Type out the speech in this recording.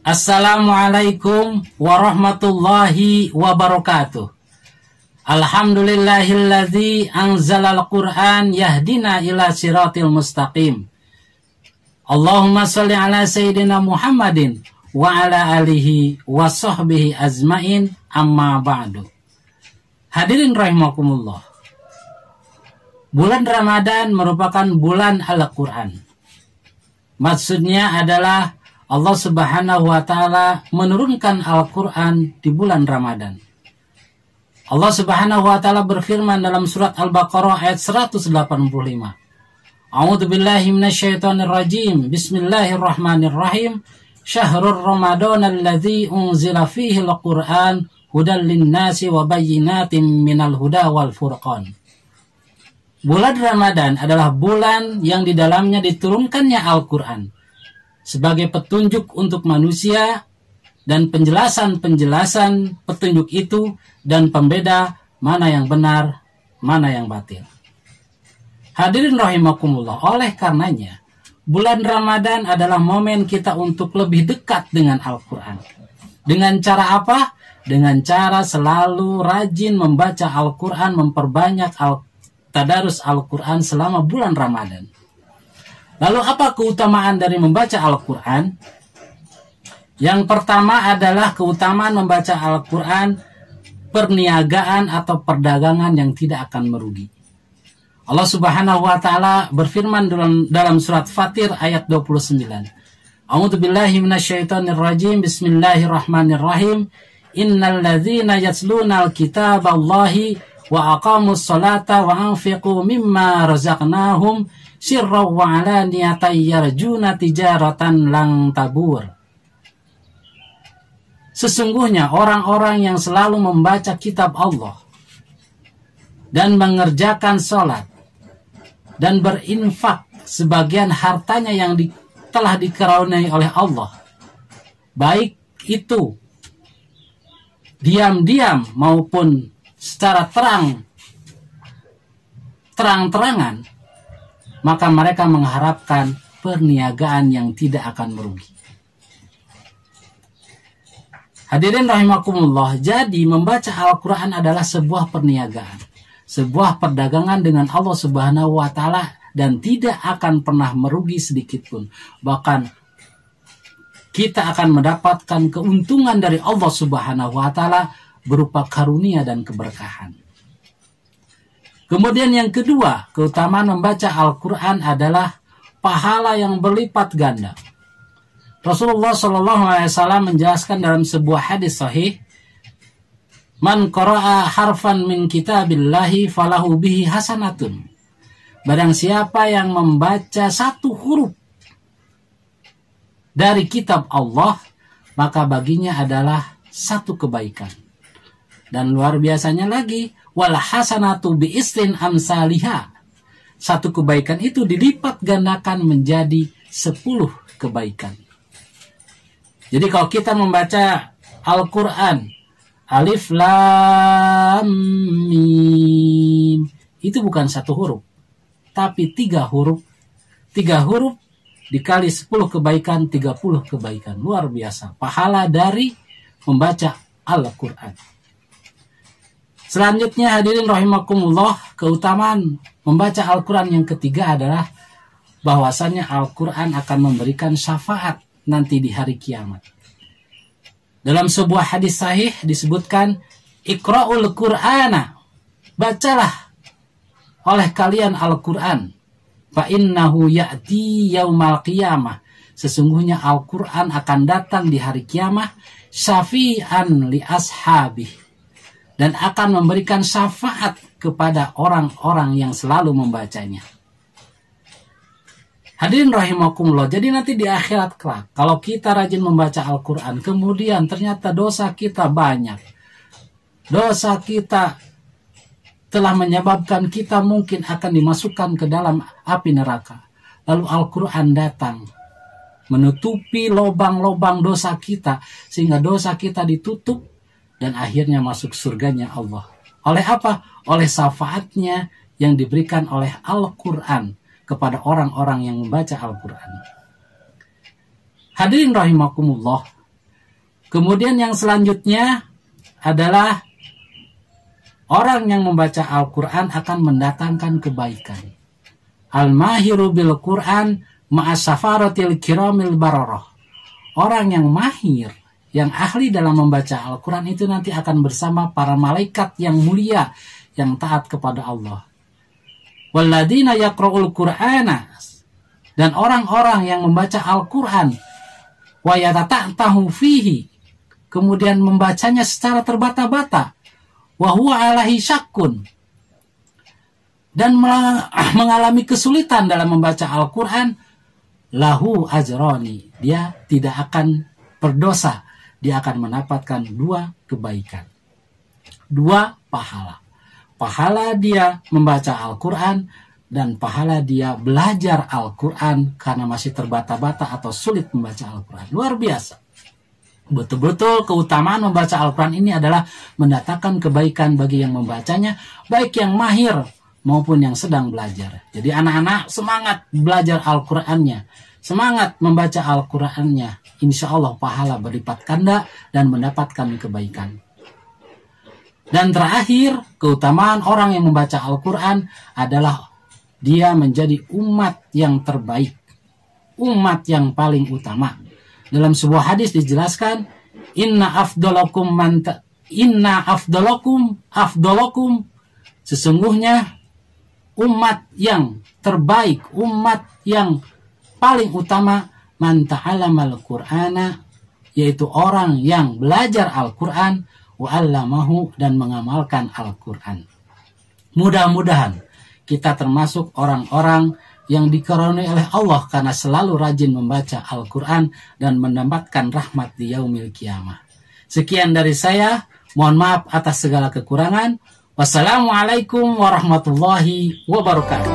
Assalamualaikum warahmatullahi wabarakatuh. Alhamdulillahilladzi anzalal Qur'an yahdina ila siratil mustaqim. Allahumma sholli ala sayyidina Muhammadin wa ala alihi wa sahbihi azmain, amma ba'du. Hadirin rahimakumullah. Bulan Ramadan merupakan bulan Al-Qur'an. Maksudnya adalah Allah Subhanahu wa Ta'ala menurunkan Al-Quran di bulan Ramadan. Allah Subhanahu wa Ta'ala berfirman dalam surat Al-Baqarah ayat 185. A'udzu billahi minasyaitonir rajim. Bismillahirrahmanirrahim. Syahrul Ramadan alladzi unzila fihi al-Qur'an hudan lin-nasi wa bayyinatin minal huda wal furqan. Bulan Ramadan adalah bulan yang di dalamnya diturunkannya Al-Quran sebagai petunjuk untuk manusia dan penjelasan-penjelasan petunjuk itu dan pembeda mana yang benar, mana yang batil. Hadirin rahimakumullah, oleh karenanya bulan Ramadan adalah momen kita untuk lebih dekat dengan Al-Quran. Dengan cara apa? Dengan cara selalu rajin membaca Al-Quran, memperbanyak tadarus Al-Quran selama bulan Ramadan. Lalu apa keutamaan dari membaca Al-Quran? Yang pertama adalah keutamaan membaca Al-Quran, perniagaan atau perdagangan yang tidak akan merugi. Allah Subhanahu wa Ta'ala berfirman dalam surat Fatir ayat 29. A'udzu billahi minasyaitonir rajim. Bismillahirrahmanirrahim. Innal ladzina yatluna al-kitaballahi wa aqamus salata wa anfiqu mimma razaqnahum sirran wa alaniyatan yarjuna tijaratan lang tabur. Sesungguhnya orang-orang yang selalu membaca kitab Allah dan mengerjakan salat dan berinfak sebagian hartanya yang telah dikaruniai oleh Allah, baik itu diam-diam maupun secara terang-terangan, maka mereka mengharapkan perniagaan yang tidak akan merugi. Hadirin rahimakumullah, jadi membaca Al-Quran adalah sebuah perniagaan, sebuah perdagangan dengan Allah Subhanahu wa Ta'ala, dan tidak akan pernah merugi sedikit pun. Bahkan kita akan mendapatkan keuntungan dari Allah Subhanahu wa Ta'ala berupa karunia dan keberkahan. Kemudian yang kedua, keutamaan membaca Al-Quran adalah pahala yang berlipat ganda. Rasulullah SAW menjelaskan dalam sebuah hadis sahih, Man qara'a harfan min kitabillahi falahu bihi hasanatun. Barang siapa yang membaca satu huruf dari kitab Allah, maka baginya adalah satu kebaikan. Dan luar biasanya lagi, wal hasanatu bi isrin amsalihha. Satu kebaikan itu dilipat gandakan menjadi 10 kebaikan. Jadi kalau kita membaca Al-Quran, Alif Lam Mim, itu bukan satu huruf, tapi 3 huruf. 3 huruf dikali 10 kebaikan, 30 kebaikan. Luar biasa pahala dari membaca Al-Quran. Selanjutnya hadirin rahimakumullah, keutamaan membaca Al-Quran yang ketiga adalah bahwasannya Al-Quran akan memberikan syafaat nanti di hari kiamat. Dalam sebuah hadis sahih disebutkan, Iqra'ul Qur'ana, bacalah oleh kalian Al-Quran, fa innahu ya'ti yaumal qiyamah, sesungguhnya Al-Quran akan datang di hari kiamat, syafi'an li ashabih, dan akan memberikan syafaat kepada orang-orang yang selalu membacanya. Hadirin rahimakumullah, jadi nanti di akhirat kelak, kalau kita rajin membaca Al-Quran, kemudian ternyata dosa kita banyak, dosa kita telah menyebabkan kita mungkin akan dimasukkan ke dalam api neraka. Lalu Al-Quran datang menutupi lubang-lubang dosa kita, sehingga dosa kita ditutup dan akhirnya masuk surganya Allah. Oleh apa? Oleh syafaatnya yang diberikan oleh Al-Quran kepada orang-orang yang membaca Al-Quran. Hadirin rahimakumullah, Kemudian yang selanjutnya adalah orang yang membaca Al-Quran akan mendatangkan kebaikan. Al-mahiru bil Quran ma'asafaratil kiramil bararah. Orang yang mahir, yang ahli dalam membaca Al-Quran itu nanti akan bersama para malaikat yang mulia, yang taat kepada Allah. Walladina yaqra'ul Qur'ana, dan orang-orang yang membaca Al-Quran wa yatata'tahu fihi, kemudian membacanya secara terbata-bata, wa huwa alaihi syakkun, dan mengalami kesulitan dalam membaca Al-Quran, lahu ajroni, dia tidak akan berdosa, dia akan mendapatkan 2 kebaikan, 2 pahala. Pahala dia membaca Al-Quran dan pahala dia belajar Al-Quran karena masih terbata-bata atau sulit membaca Al-Quran. Luar biasa. Betul-betul keutamaan membaca Al-Quran ini adalah mendatangkan kebaikan bagi yang membacanya, baik yang mahir maupun yang sedang belajar. Jadi anak-anak semangat belajar Al-Qurannya, semangat membaca Al-Qurannya. Insya Allah pahala berlipat ganda dan mendapatkan kebaikan. Dan terakhir, keutamaan orang yang membaca Al-Quran adalah dia menjadi umat yang terbaik, umat yang paling utama. Dalam sebuah hadis dijelaskan, inna afdalakum, sesungguhnya umat yang terbaik, umat yang paling utama, man ta'allamal Qur'ana, yaitu orang yang belajar Al-Quran, wa 'allamahu, dan mengamalkan Al-Quran. Mudah-mudahan kita termasuk orang-orang yang dikaruniai oleh Allah karena selalu rajin membaca Al-Quran dan mendapatkan rahmat di yaumil kiamah. Sekian dari saya, mohon maaf atas segala kekurangan. Wassalamualaikum warahmatullahi wabarakatuh.